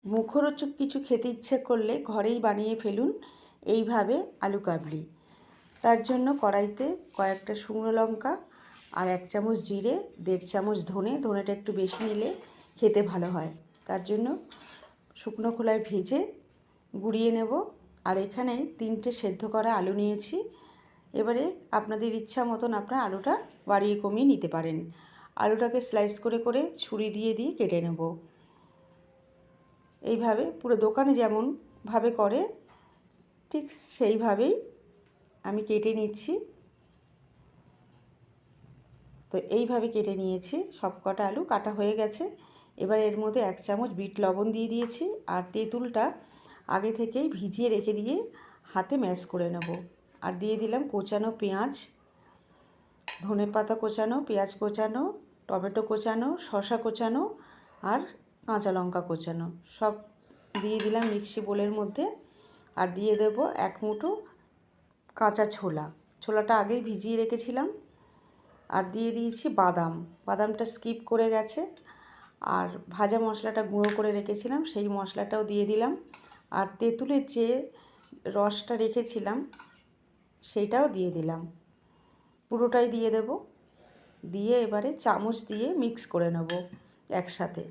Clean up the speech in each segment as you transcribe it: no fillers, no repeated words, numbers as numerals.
মুখরোচক কিছু খেতে ইচ্ছে করলে ঘরেই বানিয়ে ফেলুন এইভাবে আলু কাবলি। তার জন্য কড়াইতে কয়েকটা শুকনো লঙ্কা আর 1 চামচ জিরে, 1.5 চামচ ধনেটা একটু বেশি নিলে খেতে ভালো হয়। তার জন্য শুকনো খোলায় ভেজে গুঁড়িয়ে নেব। আর এখানে 3টে সেদ্ধ করা আলু নিয়েছি। এবারে আপনাদের ইচ্ছা মতন আপনারা আলুটা বাড়িয়ে কমিয়ে নিতে পারেন। আলুটাকে স্লাইস করে করে ছুরি দিয়ে কেটে নেব। এইভাবে পুরো দোকানে যেমনভাবে করে ঠিক সেইভাবেই আমি কেটে নিচ্ছি। তো এইভাবে কেটে নিয়েছি, সব কটা আলু কাটা হয়ে গেছে। এবার এর মধ্যে 1 চামচ বিট লবণ দিয়ে দিয়েছি আর তেঁতুলটা আগে থেকেই ভিজিয়ে রেখে দিয়ে হাতে ম্যাশ করে নেব। আর দিয়ে দিলাম কোচানো পেঁয়াজ, ধনেপাতা কোচানো, পেঁয়াজ কোচানো, টমেটো কোচানো, শসা কোচানো আর কাঁচা লঙ্কা কোচানো সব দিয়ে দিলাম মিক্সি বোলের মধ্যে। আর দিয়ে দেব 1 মুঠো কাঁচা ছোলাটা আগেই ভিজিয়ে রেখেছিলাম। আর দিয়ে দিয়েছি বাদামটা স্কিপ করে গেছে। আর ভাজা মশলাটা গুঁড়ো করে রেখেছিলাম, সেই মশলাটাও দিয়ে দিলাম। আর তেঁতুলের যে রসটা রেখেছিলাম সেইটাও দিয়ে দিলাম, পুরোটাই দিয়ে দেব। দিয়ে এবারে চামচ দিয়ে মিক্স করে নেব একসাথে।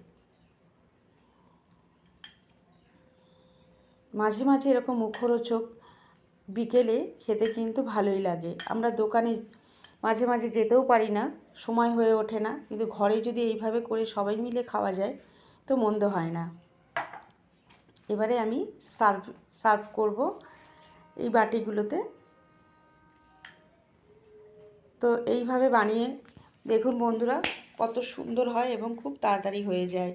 মাঝে মাঝে এরকম মুখরোচক বিকেলে খেতে কিন্তু ভালোই লাগে। আমরা দোকানে মাঝে মাঝে যেতেও পারি না, সময় হয়ে ওঠে না, কিন্তু ঘরে যদি এইভাবে করে সবাই মিলে খাওয়া যায় তো মন্দ হয় না। এবারে আমি সার্ভ করব এই বাটিগুলোতে। তো এইভাবে বানিয়ে দেখুন বন্ধুরা, কত সুন্দর হয় এবং খুব তাড়াতাড়ি হয়ে যায়।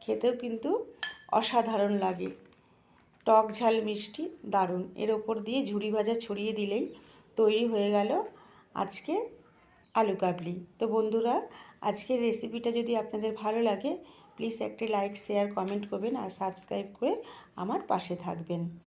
খেতেও কিন্তু অসাধারণ লাগে, টক ঝাল মিষ্টি দারুণ। এর ওপর দিয়ে ঝুরি ভাজা ছড়িয়ে দিলেই তৈরি হয়ে গেল আজকে আলু কাবলি। তো বন্ধুরা, আজকের রেসিপিটা যদি আপনাদের ভালো লাগে প্লিজ একটি লাইক, শেয়ার, কমেন্ট করবেন আর সাবস্ক্রাইব করে আমার পাশে থাকবেন।